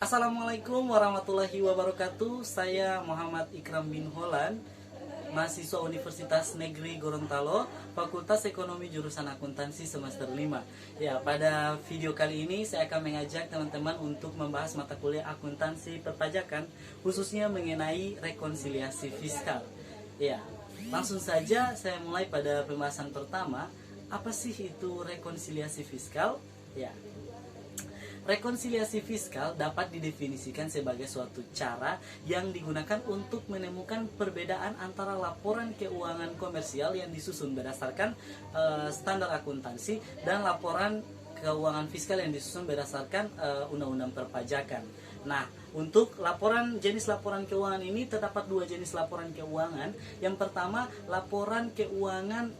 Assalamualaikum warahmatullahi wabarakatuh. Saya Muhammad Ikram bin Holan, mahasiswa Universitas Negeri Gorontalo, Fakultas Ekonomi jurusan Akuntansi semester 5. Ya, pada video kali ini saya akan mengajak teman-teman untuk membahas mata kuliah akuntansi perpajakan, khususnya mengenai rekonsiliasi fiskal. Ya, langsung saja saya mulai pada pembahasan pertama. Apa sih itu rekonsiliasi fiskal? Ya, rekonsiliasi fiskal dapat didefinisikan sebagai suatu cara yang digunakan untuk menemukan perbedaan antara laporan keuangan komersial yang disusun berdasarkan standar akuntansi dan laporan keuangan fiskal yang disusun berdasarkan undang-undang perpajakan. Nah, untuk jenis laporan keuangan ini terdapat dua jenis laporan keuangan. Yang pertama, laporan keuangan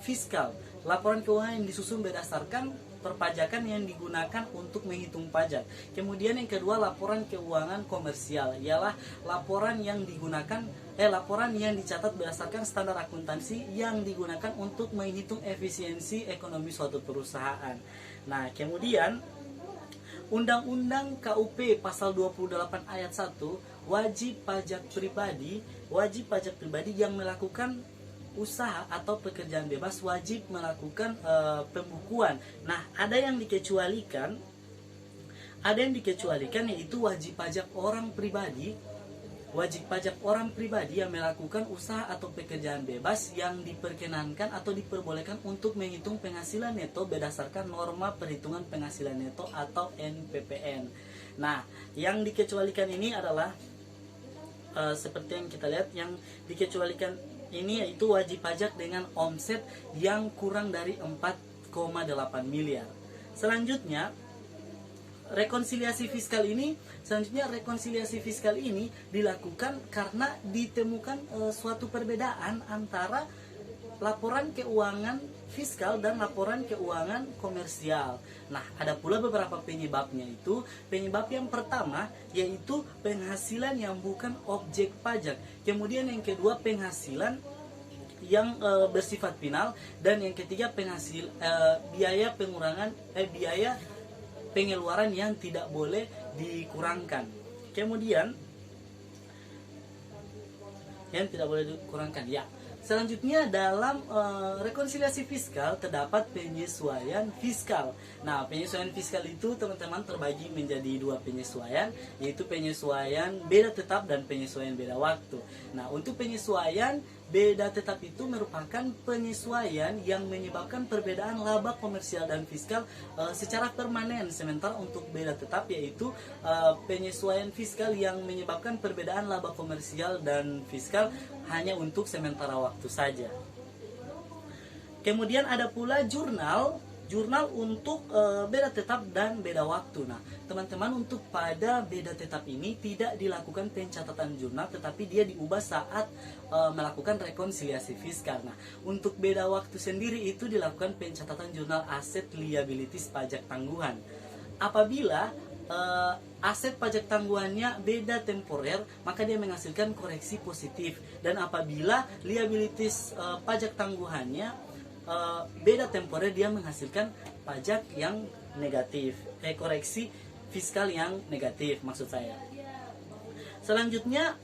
fiskal. Laporan keuangan yang disusun berdasarkan perpajakan yang digunakan untuk menghitung pajak. Kemudian yang kedua, laporan keuangan komersial, ialah laporan yang dicatat berdasarkan standar akuntansi yang digunakan untuk menghitung efisiensi ekonomi suatu perusahaan. Nah, kemudian Undang-Undang KUP pasal 28 ayat 1, wajib pajak pribadi yang melakukan usaha atau pekerjaan bebas wajib melakukan pembukuan. Nah, ada yang dikecualikan yaitu wajib pajak orang pribadi yang melakukan usaha atau pekerjaan bebas yang diperkenankan atau diperbolehkan untuk menghitung penghasilan neto berdasarkan norma perhitungan penghasilan neto atau NPPN. Nah, yang dikecualikan ini adalah seperti yang kita lihat, yang dikecualikan ini yaitu wajib pajak dengan omset yang kurang dari 4,8 miliar. Selanjutnya, rekonsiliasi fiskal ini dilakukan karena ditemukan suatu perbedaan antara laporan keuangan fiskal dan laporan keuangan komersial. Nah, ada pula beberapa penyebabnya itu. Penyebab yang pertama yaitu penghasilan yang bukan objek pajak. Kemudian yang kedua, penghasilan yang bersifat final, dan yang ketiga biaya pengeluaran yang tidak boleh dikurangkan. Kemudian yang tidak boleh dikurangkan, ya. Selanjutnya, dalam rekonsiliasi fiskal terdapat penyesuaian fiskal. Nah, penyesuaian fiskal itu teman-teman terbagi menjadi dua penyesuaian, yaitu penyesuaian beda tetap dan penyesuaian beda waktu. Nah, untuk penyesuaian beda tetap itu merupakan penyesuaian yang menyebabkan perbedaan laba komersial dan fiskal secara permanen. Sementara untuk beda tetap yaitu penyesuaian fiskal yang menyebabkan perbedaan laba komersial dan fiskal hanya untuk sementara waktu saja. Kemudian ada pula jurnal untuk beda tetap dan beda waktu. Nah, teman-teman, untuk pada beda tetap ini tidak dilakukan pencatatan jurnal, tetapi dia diubah saat melakukan rekonsiliasi fiskal. Nah, untuk beda waktu sendiri itu dilakukan pencatatan jurnal aset liabilities pajak tangguhan. Apabila aset pajak tangguhannya beda temporer, maka dia menghasilkan koreksi positif. Dan apabila liabilities pajak tangguhannya beda temporer, dia menghasilkan pajak yang negatif, koreksi fiskal yang negatif maksud saya. Selanjutnya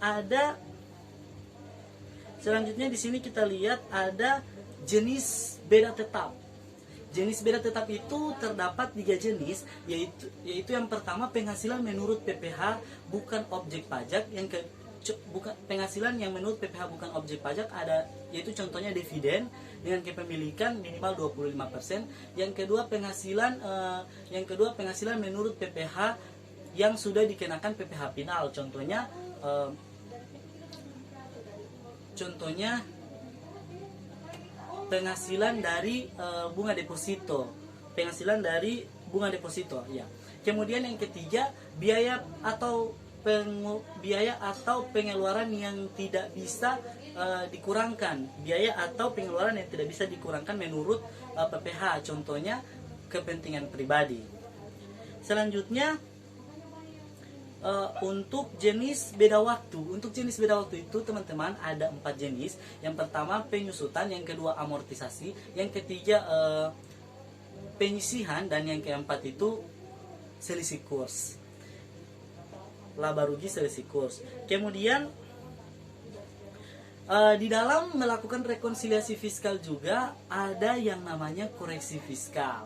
di sini kita lihat ada jenis beda tetap. Jenis beda tetap itu terdapat 3 jenis, yaitu yang pertama, penghasilan menurut PPh bukan objek pajak. Penghasilan yang menurut PPh bukan objek pajak yaitu contohnya dividen dengan kepemilikan minimal 25%. Yang kedua, penghasilan menurut PPh yang sudah dikenakan PPh final. Contohnya penghasilan dari bunga deposito. Ya. Kemudian yang ketiga, biaya atau pengeluaran yang tidak bisa dikurangkan. Biaya atau pengeluaran yang tidak bisa dikurangkan menurut PPh, contohnya kepentingan pribadi. Selanjutnya, untuk jenis beda waktu. Untuk jenis beda waktu itu teman-teman ada 4 jenis. Yang pertama, penyusutan, yang kedua amortisasi, yang ketiga penyisihan, dan yang keempat itu selisih kurs. laba rugi selisih kurs. Kemudian di dalam melakukan rekonsiliasi fiskal juga ada yang namanya koreksi fiskal.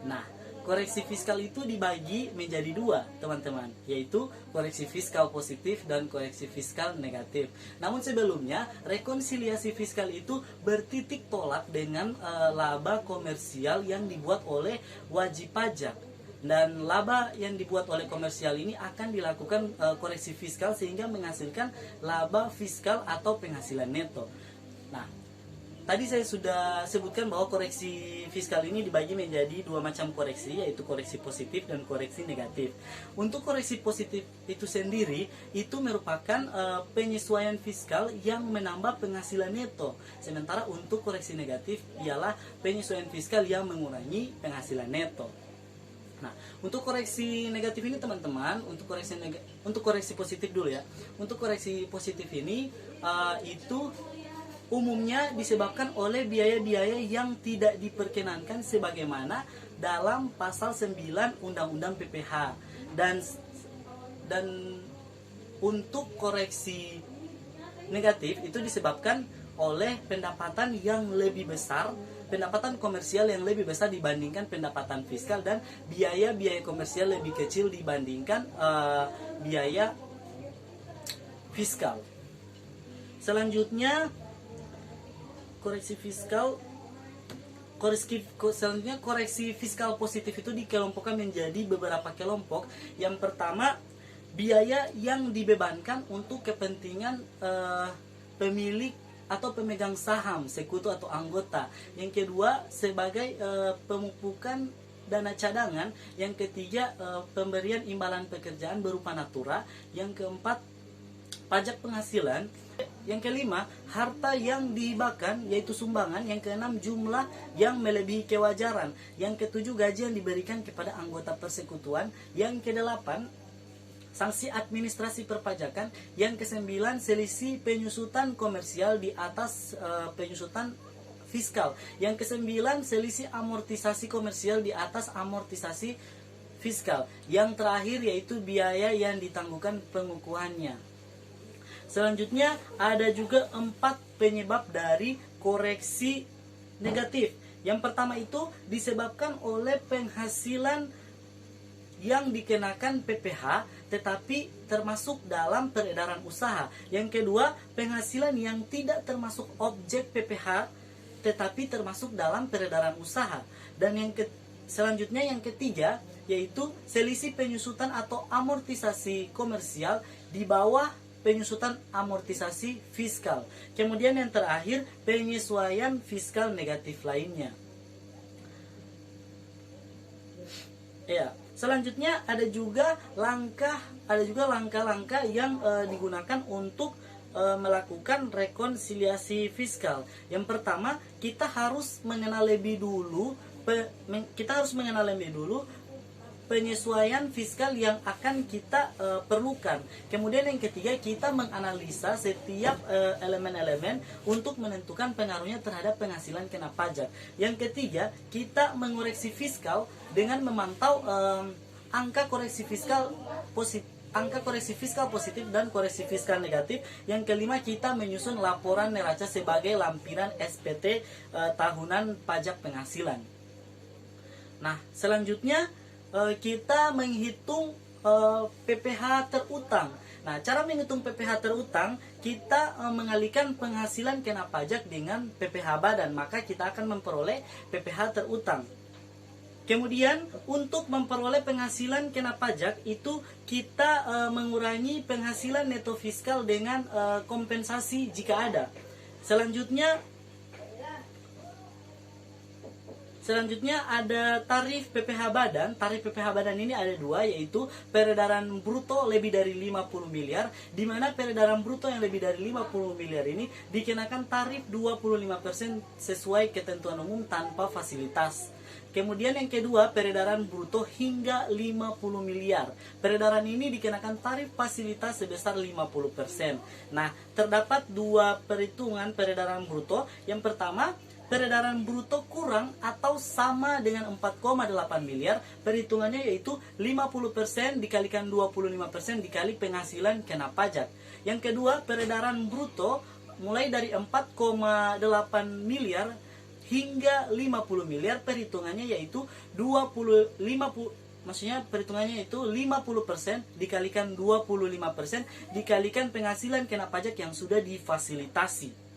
Nah, koreksi fiskal itu dibagi menjadi dua, teman-teman, yaitu koreksi fiskal positif dan koreksi fiskal negatif. Namun sebelumnya, rekonsiliasi fiskal itu bertitik tolak dengan laba komersial yang dibuat oleh wajib pajak. Dan laba yang dibuat oleh komersial ini akan dilakukan koreksi fiskal sehingga menghasilkan laba fiskal atau penghasilan neto. Nah, tadi saya sudah sebutkan bahwa koreksi fiskal ini dibagi menjadi dua macam koreksi, yaitu koreksi positif dan koreksi negatif. Untuk koreksi positif itu sendiri, itu merupakan penyesuaian fiskal yang menambah penghasilan neto. Sementara untuk koreksi negatif ialah penyesuaian fiskal yang mengurangi penghasilan neto. Nah, untuk koreksi negatif ini teman-teman, untuk koreksi positif dulu ya. Untuk koreksi positif ini itu umumnya disebabkan oleh biaya-biaya yang tidak diperkenankan sebagaimana dalam pasal 9 Undang-Undang PPH. Dan untuk koreksi negatif itu disebabkan oleh pendapatan yang lebih besar, pendapatan komersial yang lebih besar dibandingkan pendapatan fiskal, dan biaya-biaya komersial lebih kecil dibandingkan biaya fiskal. Selanjutnya koreksi fiskal positif itu dikelompokkan menjadi beberapa kelompok. Yang pertama, biaya yang dibebankan untuk kepentingan pemilik atau pemegang saham, sekutu atau anggota. Yang kedua, sebagai pemupukan dana cadangan. Yang ketiga, pemberian imbalan pekerjaan berupa natura. Yang keempat, pajak penghasilan. Yang kelima, harta yang dihibahkan, yaitu sumbangan. Yang keenam, jumlah yang melebihi kewajaran. Yang ketujuh, gaji yang diberikan kepada anggota persekutuan. Yang kedelapan, sanksi administrasi perpajakan. Yang kesembilan, selisih penyusutan komersial di atas penyusutan fiskal. Yang kesembilan, selisih amortisasi komersial di atas amortisasi fiskal. Yang terakhir yaitu biaya yang ditangguhkan pengukuhannya. Selanjutnya ada juga 4 penyebab dari koreksi negatif. Yang pertama itu disebabkan oleh penghasilan yang dikenakan PPH tetapi termasuk dalam peredaran usaha. Yang kedua, penghasilan yang tidak termasuk objek PPH tetapi termasuk dalam peredaran usaha. Dan selanjutnya yang ketiga yaitu selisih penyusutan atau amortisasi komersial di bawah penyusutan amortisasi fiskal. Kemudian yang terakhir, penyesuaian fiskal negatif lainnya. Ya, selanjutnya ada juga langkah-langkah yang digunakan untuk melakukan rekonsiliasi fiskal. Yang pertama, kita harus mengenal lebih dulu penyesuaian fiskal yang akan kita perlukan. Kemudian yang ketiga, kita menganalisa setiap elemen-elemen untuk menentukan pengaruhnya terhadap penghasilan kena pajak. Yang ketiga, kita mengoreksi fiskal dengan memantau angka koreksi fiskal positif dan koreksi fiskal negatif. Yang kelima, kita menyusun laporan neraca sebagai lampiran SPT tahunan pajak penghasilan. Nah, selanjutnya kita menghitung PPH terutang. Nah, cara menghitung PPH terutang, kita mengalihkan penghasilan kena pajak dengan PPH badan, maka kita akan memperoleh PPH terutang. Kemudian untuk memperoleh penghasilan kena pajak itu kita mengurangi penghasilan neto fiskal dengan kompensasi jika ada. Selanjutnya ada tarif PPH badan. Tarif PPH badan ini ada dua, yaitu peredaran bruto lebih dari 50 miliar, di mana peredaran bruto yang lebih dari 50 miliar ini dikenakan tarif 25% sesuai ketentuan umum tanpa fasilitas. Kemudian yang kedua, peredaran bruto hingga 50 miliar. Peredaran ini dikenakan tarif fasilitas sebesar 50%. Nah, terdapat dua perhitungan peredaran bruto. Yang pertama, peredaran bruto kurang atau sama dengan 4,8 miliar, perhitungannya yaitu 50% dikalikan 25% dikali penghasilan kena pajak. Yang kedua, peredaran bruto mulai dari 4,8 miliar hingga 50 miliar, perhitungannya yaitu 50% dikalikan 25% dikalikan penghasilan kena pajak yang sudah difasilitasi.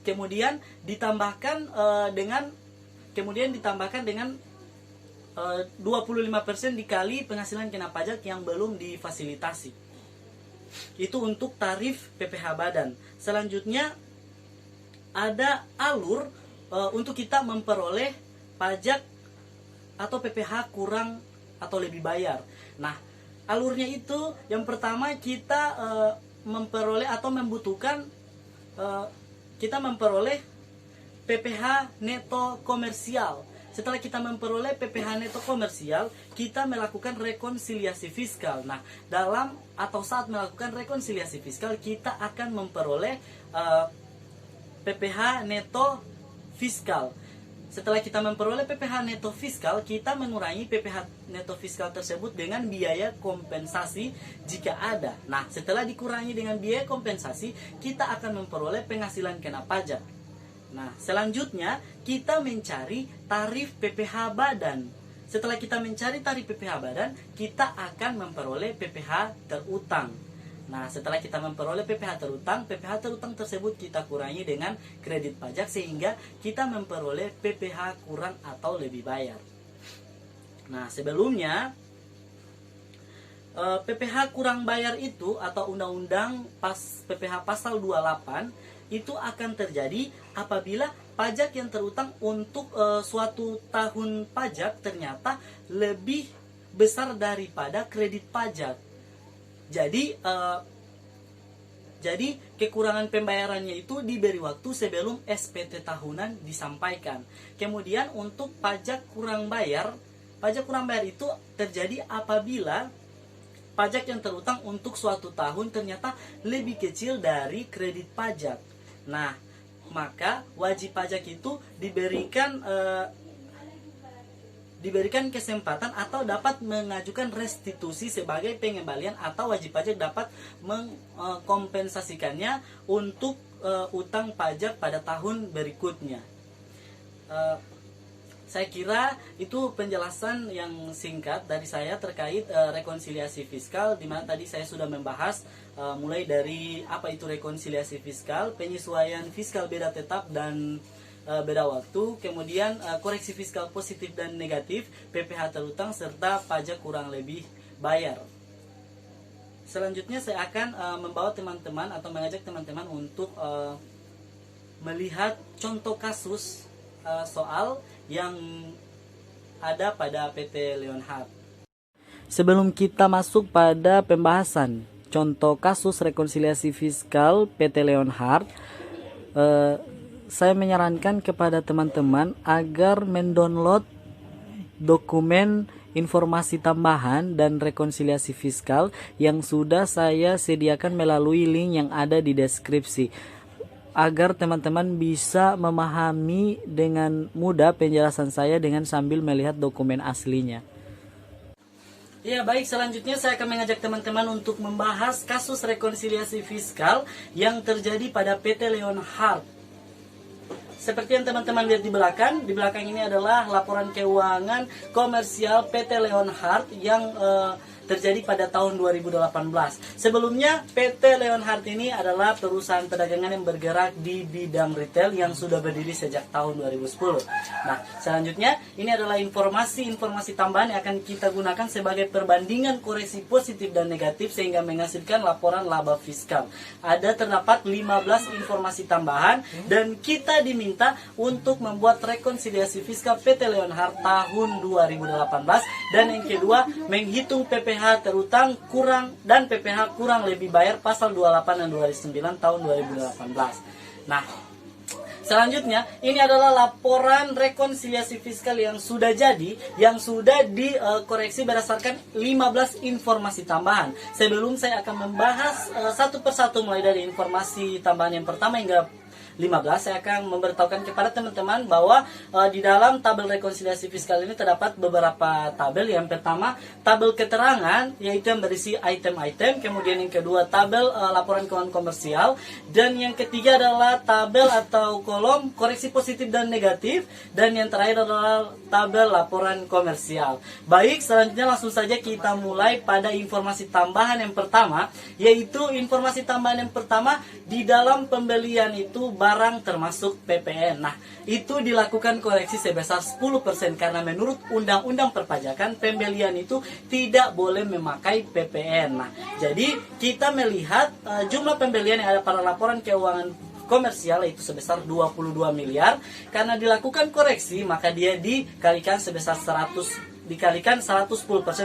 Kemudian ditambahkan dengan 25% dikali penghasilan kena pajak yang belum difasilitasi. Itu untuk tarif PPh badan. Selanjutnya ada alur untuk kita memperoleh pajak atau PPh kurang atau lebih bayar. Nah, alurnya itu yang pertama kita memperoleh atau membutuhkan kita memperoleh PPh neto komersial. Setelah kita memperoleh PPh neto komersial, kita melakukan rekonsiliasi fiskal. Nah, saat melakukan rekonsiliasi fiskal, kita akan memperoleh PPh neto fiskal. Setelah kita memperoleh PPh neto fiskal, kita mengurangi PPh neto fiskal tersebut dengan biaya kompensasi jika ada. Nah, setelah dikurangi dengan biaya kompensasi, kita akan memperoleh penghasilan kena pajak. Nah, selanjutnya kita mencari tarif PPh badan. Setelah kita mencari tarif PPh badan, kita akan memperoleh PPh terutang. Nah, setelah kita memperoleh PPh terutang tersebut kita kurangi dengan kredit pajak sehingga kita memperoleh PPh kurang atau lebih bayar. Nah, sebelumnya PPh kurang bayar itu atau undang-undang PPh pasal 28 itu akan terjadi apabila pajak yang terutang untuk suatu tahun pajak ternyata lebih besar daripada kredit pajak. Jadi kekurangan pembayarannya itu diberi waktu sebelum SPT tahunan disampaikan. Kemudian untuk pajak kurang bayar itu terjadi apabila pajak yang terutang untuk suatu tahun ternyata lebih kecil dari kredit pajak. Nah, maka wajib pajak itu diberikan kesempatan atau dapat mengajukan restitusi sebagai pengembalian atau wajib pajak dapat mengkompensasikannya untuk utang pajak pada tahun berikutnya. Saya kira itu penjelasan yang singkat dari saya terkait rekonsiliasi fiskal, di mana tadi saya sudah membahas mulai dari apa itu rekonsiliasi fiskal, penyesuaian fiskal beda tetap dan beda waktu, kemudian koreksi fiskal positif dan negatif, PPh terutang, serta pajak kurang lebih bayar. Selanjutnya saya akan membawa teman-teman atau mengajak teman-teman untuk melihat contoh kasus soal yang ada pada PT Leonhard. Sebelum kita masuk pada pembahasan contoh kasus rekonsiliasi fiskal PT Leonhard, saya menyarankan kepada teman-teman agar mendownload dokumen informasi tambahan dan rekonsiliasi fiskal yang sudah saya sediakan melalui link yang ada di deskripsi, agar teman-teman bisa memahami dengan mudah penjelasan saya dengan sambil melihat dokumen aslinya. Ya, baik, selanjutnya saya akan mengajak teman-teman untuk membahas kasus rekonsiliasi fiskal yang terjadi pada PT Leonhard. Seperti yang teman-teman lihat di belakang ini adalah laporan keuangan komersial PT Leonhard yang terjadi pada tahun 2018. Sebelumnya PT Leonhard ini adalah perusahaan perdagangan yang bergerak di bidang retail yang sudah berdiri sejak tahun 2010. Nah, selanjutnya ini adalah informasi tambahan yang akan kita gunakan sebagai perbandingan koreksi positif dan negatif sehingga menghasilkan laporan laba fiskal. Terdapat 15 informasi tambahan dan kita diminta untuk membuat rekonsiliasi fiskal PT Leonhard tahun 2018 dan yang kedua menghitung PPh terutang kurang dan PPh kurang lebih bayar pasal 28 dan 29 tahun 2018. Nah, Selanjutnya, ini adalah laporan rekonsiliasi fiskal yang sudah jadi, yang sudah dikoreksi berdasarkan 15 informasi tambahan. Sebelum saya akan membahas satu persatu mulai dari informasi tambahan yang pertama hingga 15, saya akan memberitahukan kepada teman-teman bahwa di dalam tabel rekonsiliasi fiskal ini terdapat beberapa tabel. Yang pertama, tabel keterangan, yaitu yang berisi item-item. Kemudian yang kedua, tabel laporan keuangan komersial. Dan yang ketiga adalah tabel atau kolom koreksi positif dan negatif. Dan yang terakhir adalah tabel laporan komersial. Baik, selanjutnya langsung saja kita mulai pada informasi tambahan yang pertama, yaitu informasi tambahan yang pertama, di dalam pembelian itu barang termasuk PPN. Nah, itu dilakukan koreksi sebesar 10% karena menurut Undang-Undang Perpajakan pembelian itu tidak boleh memakai PPN. Nah, jadi kita melihat jumlah pembelian yang ada pada laporan keuangan komersial itu sebesar 22 miliar. Karena dilakukan koreksi, maka dia dikalikan sebesar 110%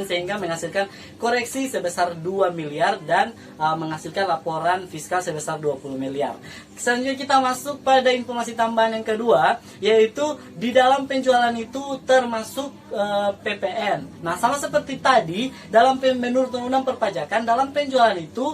sehingga menghasilkan koreksi sebesar 2 miliar dan menghasilkan laporan fiskal sebesar 20 miliar. Selanjutnya kita masuk pada informasi tambahan yang kedua, yaitu di dalam penjualan itu termasuk PPN. Nah, sama seperti tadi, dalam menurut Undang-Undang Perpajakan, dalam penjualan itu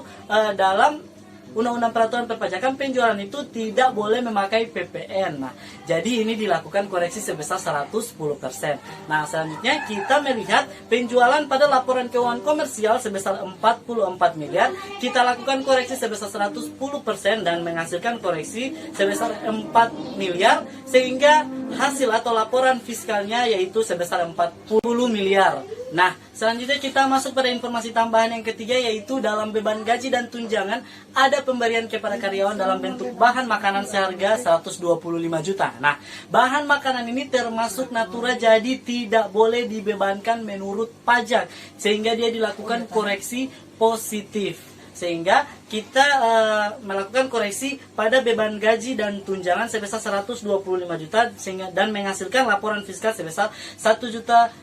dalam Undang-Undang Peraturan Perpajakan penjualan itu tidak boleh memakai PPN. Nah, jadi ini dilakukan koreksi sebesar 110%. Nah, selanjutnya kita melihat penjualan pada laporan keuangan komersial sebesar 44 miliar. Kita lakukan koreksi sebesar 110% dan menghasilkan koreksi sebesar 4 miliar. Sehingga hasil atau laporan fiskalnya yaitu sebesar 40 miliar. Nah, selanjutnya kita masuk pada informasi tambahan yang ketiga, yaitu dalam beban gaji dan tunjangan ada pemberian kepada karyawan dalam bentuk bahan makanan seharga 125 juta. Nah, bahan makanan ini termasuk natura, jadi tidak boleh dibebankan menurut pajak, sehingga dia dilakukan koreksi positif. Sehingga kita melakukan koreksi pada beban gaji dan tunjangan sebesar 125 juta sehingga dan menghasilkan laporan fiskal sebesar 1.775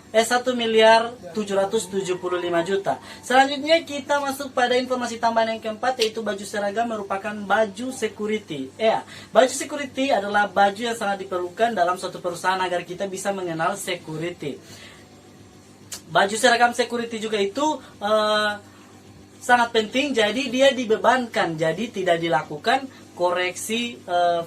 juta. Selanjutnya kita masuk pada informasi tambahan yang keempat, yaitu baju seragam merupakan baju security. Baju security adalah baju yang sangat diperlukan dalam suatu perusahaan agar kita bisa mengenal security. Baju seragam security juga itu sangat penting, jadi dia dibebankan, jadi tidak dilakukan koreksi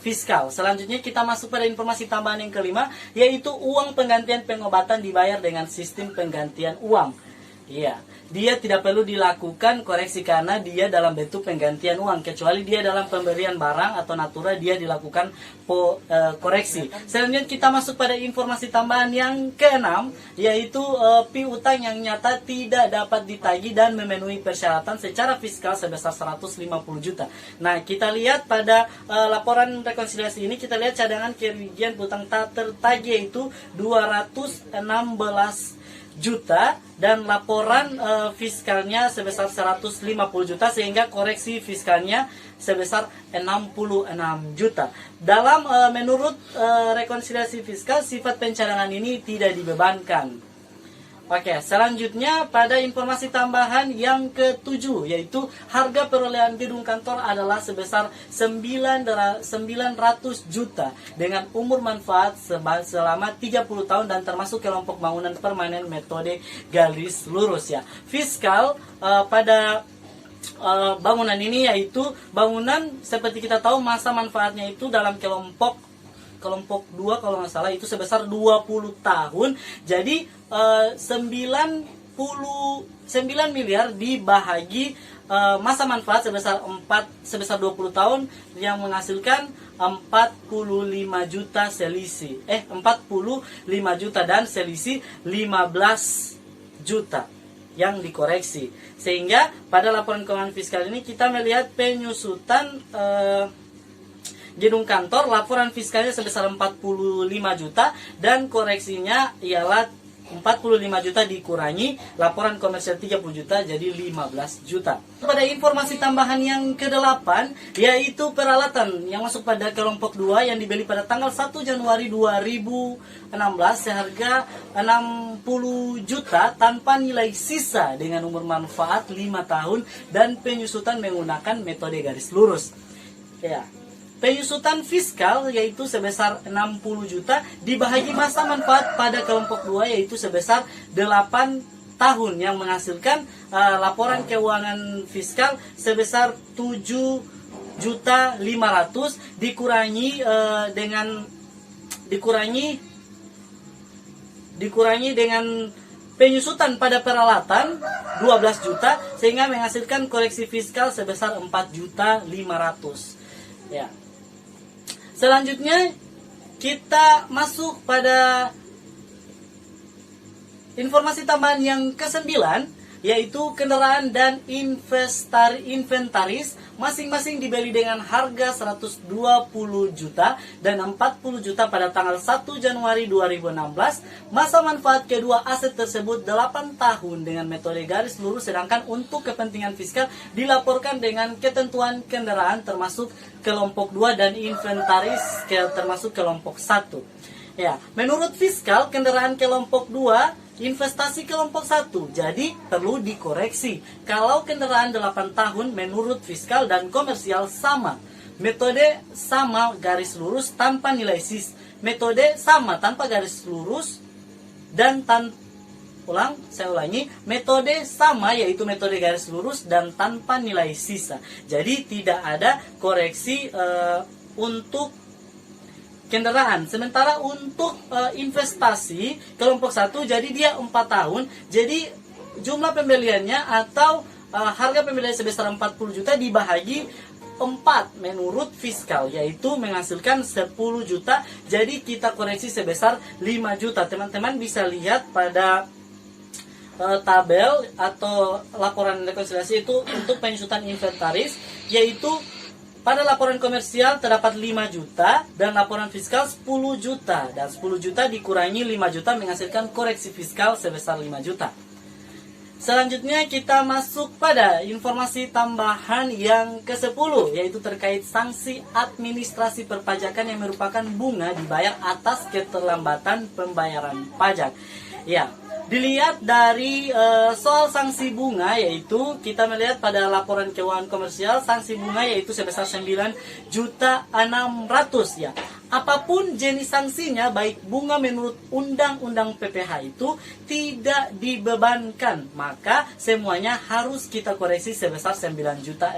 fiskal. Selanjutnya kita masuk pada informasi tambahan yang kelima, yaitu uang penggantian pengobatan dibayar dengan sistem penggantian uang. Iya, dia tidak perlu dilakukan koreksi karena dia dalam bentuk penggantian uang, kecuali dia dalam pemberian barang atau natura dia dilakukan koreksi. Selanjutnya kita masuk pada informasi tambahan yang keenam, yaitu piutang yang nyata tidak dapat ditagih dan memenuhi persyaratan secara fiskal sebesar 150 juta. Nah, kita lihat pada laporan rekonsiliasi ini, kita lihat cadangan kerugian piutang tak tertagih yaitu 216 juta dan laporan fiskalnya sebesar 150 juta sehingga koreksi fiskalnya sebesar 66 juta. Dalam menurut rekonsiliasi fiskal, sifat pencadangan ini tidak dibebankan. Oke, selanjutnya pada informasi tambahan yang ketujuh, yaitu harga perolehan gedung kantor adalah sebesar 900 juta dengan umur manfaat selama 30 tahun dan termasuk kelompok bangunan permanen metode garis lurus ya. Fiskal pada bangunan ini yaitu bangunan seperti kita tahu masa manfaatnya itu dalam kelompok 2 kalau nggak salah itu sebesar 20 tahun. Jadi 9 miliar dibahagi masa manfaat sebesar 20 tahun yang menghasilkan 45 juta selisih. 45 juta dan selisih 15 juta yang dikoreksi. Sehingga pada laporan keuangan fiskal ini kita melihat penyusutan gedung kantor, laporan fiskalnya sebesar 45 juta dan koreksinya ialah 45 juta dikurangi laporan komersial 30 juta jadi 15 juta. Pada informasi tambahan yang ke-8 yaitu peralatan yang masuk pada kelompok 2 yang dibeli pada tanggal 1 Januari 2016 seharga 60 juta tanpa nilai sisa dengan umur manfaat 5 tahun dan penyusutan menggunakan metode garis lurus. Ya. Penyusutan fiskal yaitu sebesar 60 juta dibahagi masa manfaat pada kelompok 2 yaitu sebesar 8 tahun yang menghasilkan laporan keuangan fiskal sebesar 7.500.000 dikurangi dengan penyusutan pada peralatan 12 juta sehingga menghasilkan koreksi fiskal sebesar 4.500.000. Ya. Selanjutnya kita masuk pada informasi tambahan yang ke-9 yaitu kendaraan dan inventaris masing-masing dibeli dengan harga 120 juta dan 40 juta pada tanggal 1 Januari 2016. Masa manfaat kedua aset tersebut 8 tahun dengan metode garis lurus, sedangkan untuk kepentingan fiskal dilaporkan dengan ketentuan kendaraan termasuk kelompok 2 dan inventaris termasuk kelompok 1. Ya, menurut fiskal kendaraan kelompok 2 investasi kelompok 1, jadi perlu dikoreksi. Kalau kendaraan 8 tahun menurut fiskal dan komersial sama. Metode sama garis lurus tanpa nilai sis. Metode sama tanpa garis lurus dan saya ulangi, metode sama yaitu metode garis lurus dan tanpa nilai sisa. Jadi tidak ada koreksi untuk kendaraan. Sementara untuk investasi kelompok 1 jadi dia 4 tahun. Jadi jumlah pembeliannya atau harga pembelian sebesar 40 juta dibahagi 4 menurut fiskal yaitu menghasilkan 10 juta. Jadi kita koreksi sebesar 5 juta. Teman-teman bisa lihat pada tabel atau laporan rekonsiliasi itu untuk penyusutan inventaris yaitu pada laporan komersial terdapat 5 juta dan laporan fiskal 10 juta. Dan 10 juta dikurangi 5 juta menghasilkan koreksi fiskal sebesar 5 juta. Selanjutnya kita masuk pada informasi tambahan yang ke-10 yaitu terkait sanksi administrasi perpajakan yang merupakan bunga dibayar atas keterlambatan pembayaran pajak. Ya, dilihat dari soal sanksi bunga yaitu kita melihat pada laporan keuangan komersial sanksi bunga yaitu sebesar 9.600.000 ya. Apapun jenis sanksinya baik bunga menurut undang-undang PPh itu tidak dibebankan, maka semuanya harus kita koreksi sebesar 9.600.000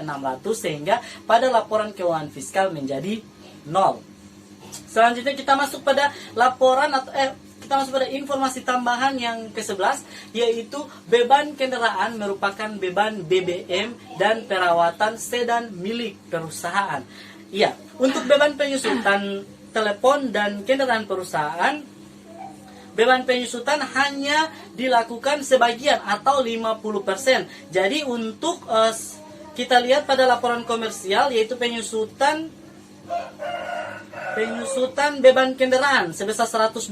sehingga pada laporan keuangan fiskal menjadi 0. Selanjutnya kita masuk pada laporan atau kita masuk pada informasi tambahan yang ke-11 yaitu beban kendaraan merupakan beban BBM dan perawatan sedan milik perusahaan. Iya, untuk beban penyusutan telepon dan kendaraan perusahaan, beban penyusutan hanya dilakukan sebagian atau 50%. Jadi untuk kita lihat pada laporan komersial yaitu penyusutan beban kendaraan sebesar 128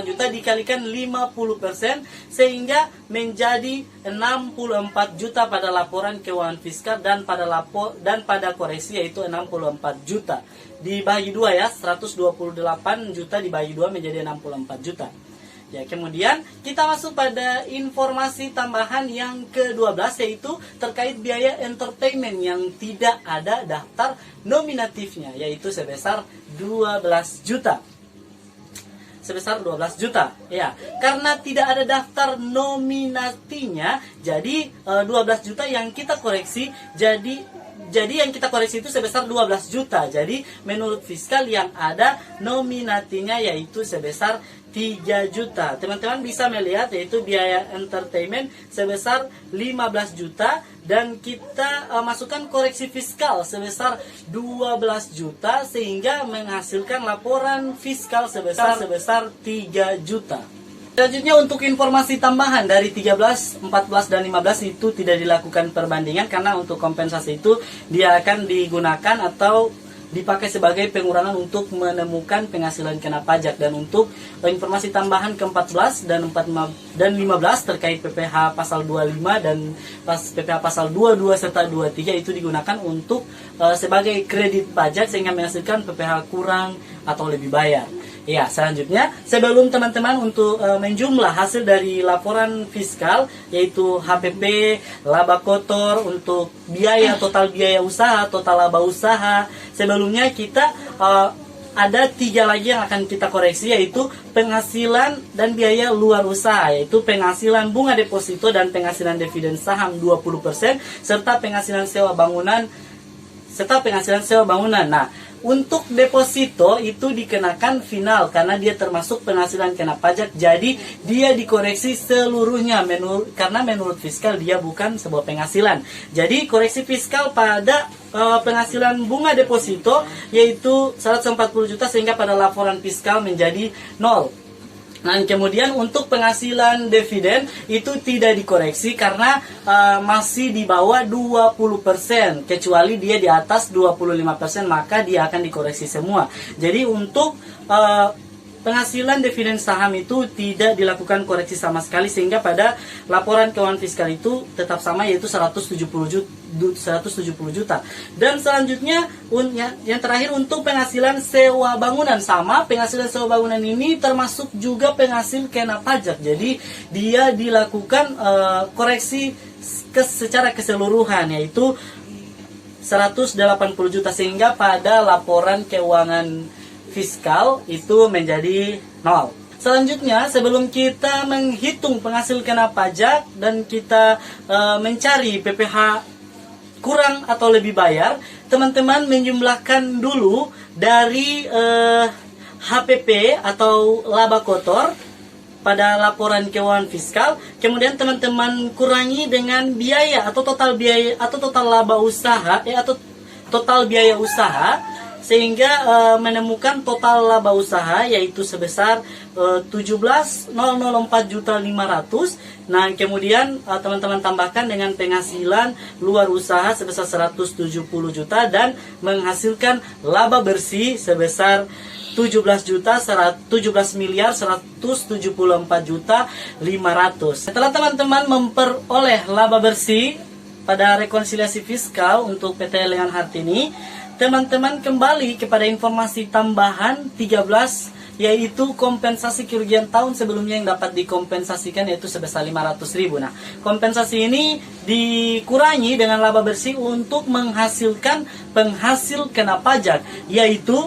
juta dikalikan 50% sehingga menjadi 64 juta pada laporan keuangan fiskal dan pada koreksi yaitu 64 juta. Dibagi 2 ya, 128 juta dibagi 2 menjadi 64 juta. Ya, kemudian kita masuk pada informasi tambahan yang ke-12 yaitu terkait biaya entertainment yang tidak ada daftar nominatifnya yaitu sebesar 12 juta. Sebesar 12 juta. Ya, karena tidak ada daftar nominatinya, jadi 12 juta yang kita koreksi jadi yang kita koreksi itu sebesar 12 juta. Jadi menurut fiskal yang ada nominatinya yaitu sebesar 3 juta. Teman-teman bisa melihat yaitu biaya entertainment sebesar 15 juta dan kita masukkan koreksi fiskal sebesar 12 juta sehingga menghasilkan laporan fiskal sebesar 3 juta. Selanjutnya untuk informasi tambahan dari 13, 14, dan 15 itu tidak dilakukan perbandingan karena untuk kompensasi itu dia akan digunakan atau dipakai sebagai pengurangan untuk menemukan penghasilan kena pajak. Dan untuk informasi tambahan ke-14 dan 15 terkait PPh pasal 25 dan PPh pasal 22 serta 23 itu digunakan untuk sebagai kredit pajak sehingga menghasilkan PPh kurang atau lebih bayar. Ya, selanjutnya sebelum teman-teman untuk menjumlah hasil dari laporan fiskal yaitu HPP, laba kotor untuk biaya total biaya usaha, total laba usaha. Sebelumnya kita ada 3 lagi yang akan kita koreksi yaitu penghasilan dan biaya luar usaha, yaitu penghasilan bunga deposito dan penghasilan dividen saham 20% serta penghasilan sewa bangunan Nah, untuk deposito itu dikenakan final karena dia termasuk penghasilan kena pajak, jadi dia dikoreksi seluruhnya karena menurut fiskal dia bukan sebuah penghasilan. Jadi koreksi fiskal pada penghasilan bunga deposito yaitu 140 juta sehingga pada laporan fiskal menjadi 0. Nah, kemudian untuk penghasilan dividen itu tidak dikoreksi karena masih di bawah 20%, kecuali dia di atas 25% maka dia akan dikoreksi semua. Jadi untuk penghasilan dividen saham itu tidak dilakukan koreksi sama sekali sehingga pada laporan keuangan fiskal itu tetap sama yaitu 170 juta. Dan selanjutnya yang terakhir untuk penghasilan sewa bangunan, sama penghasilan sewa bangunan ini termasuk juga penghasil kena pajak. Jadi dia dilakukan koreksi secara keseluruhan yaitu 180 juta sehingga pada laporan keuangan fiskal itu menjadi 0. Selanjutnya, sebelum kita menghitung penghasil kena pajak dan kita mencari PPh kurang atau lebih bayar, teman-teman menjumlahkan dulu dari HPP atau laba kotor pada laporan keuangan fiskal, kemudian teman-teman kurangi dengan biaya atau total biaya atau total laba usaha atau total biaya usaha sehingga menemukan total laba usaha yaitu sebesar 17.004.500. Nah, kemudian teman-teman tambahkan dengan penghasilan luar usaha sebesar 170 juta dan menghasilkan laba bersih sebesar 17 miliar 174 juta 500. Setelah teman-teman memperoleh laba bersih pada rekonsiliasi fiskal untuk PT Lengan Hartini, teman-teman kembali kepada informasi tambahan 13 yaitu kompensasi kerugian tahun sebelumnya yang dapat dikompensasikan yaitu sebesar 500.000. Nah, kompensasi ini dikurangi dengan laba bersih untuk menghasilkan penghasil kena pajak yaitu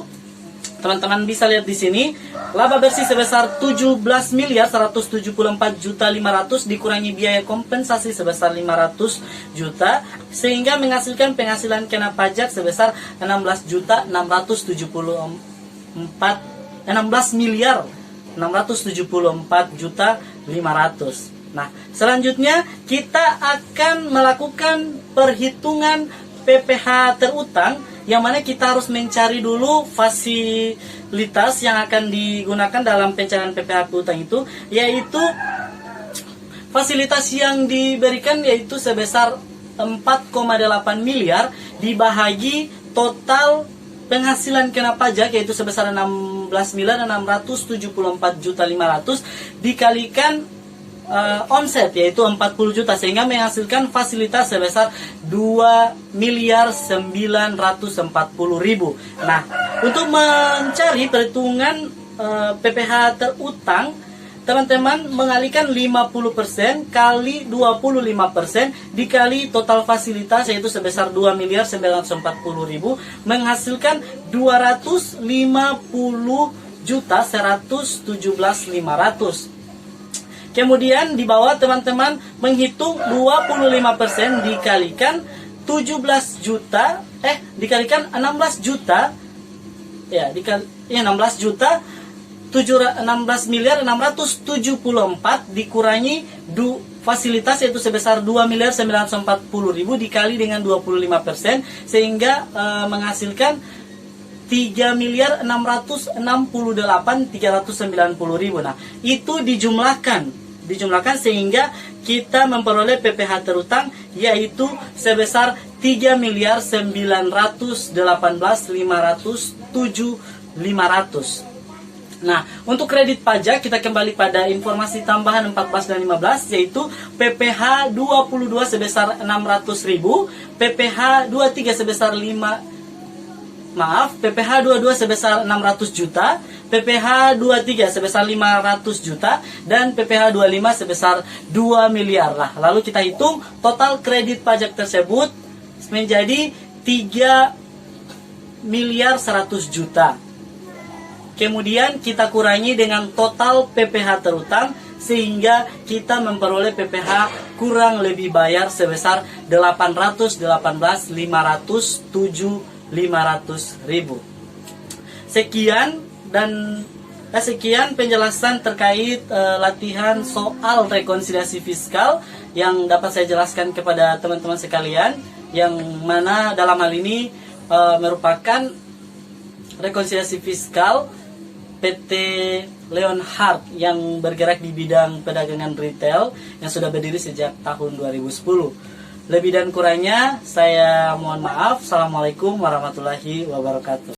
teman-teman bisa lihat di sini laba bersih sebesar 17 miliar 174 juta 500 dikurangi biaya kompensasi sebesar 500 juta sehingga menghasilkan penghasilan kena pajak sebesar 16 miliar 674 juta 500. Nah, selanjutnya kita akan melakukan perhitungan PPh terutang yang mana kita harus mencari dulu fasilitas yang akan digunakan dalam pencarian PPh terutang itu, yaitu fasilitas yang diberikan yaitu sebesar 4,8 miliar dibahagi total penghasilan kena pajak yaitu sebesar 16 miliar 674 juta 500 dikalikan omset yaitu 40 juta sehingga menghasilkan fasilitas sebesar 2 miliar 940 ribu. Nah, untuk mencari perhitungan PPh terutang, teman-teman mengalihkan 50% kali 25% dikali total fasilitas yaitu sebesar 2 miliar 940 ribu menghasilkan 250 juta 117.500. Kemudian di bawah teman-teman menghitung 25% dikalikan 17 juta dikalikan 16 juta ya 16 juta 16 miliar 674 dikurangi fasilitas yaitu sebesar 2 miliar 940 ribu dikali dengan 25% sehingga menghasilkan 3 miliar 668 390 ribu. Nah, itu dijumlahkan sehingga kita memperoleh PPh terutang yaitu sebesar 3 miliar 918 500. Nah, untuk kredit pajak kita kembali pada informasi tambahan 14 dan 15 yaitu PPh 22 sebesar 600.000, PPh 23 sebesar 5 maaf, PPh 22 sebesar 600 juta, PPh 23 sebesar 500 juta, dan PPh 25 sebesar 2 miliar lah. Lalu kita hitung total kredit pajak tersebut menjadi 3 miliar 100 juta. Kemudian kita kurangi dengan total PPh terutang, sehingga kita memperoleh PPh kurang lebih bayar sebesar 818.507.500 Sekian penjelasan terkait latihan soal rekonsiliasi fiskal yang dapat saya jelaskan kepada teman-teman sekalian, yang mana dalam hal ini merupakan rekonsiliasi fiskal PT Leonhard yang bergerak di bidang perdagangan retail yang sudah berdiri sejak tahun 2010. Lebih dan kurangnya saya mohon maaf. Assalamualaikum warahmatullahi wabarakatuh.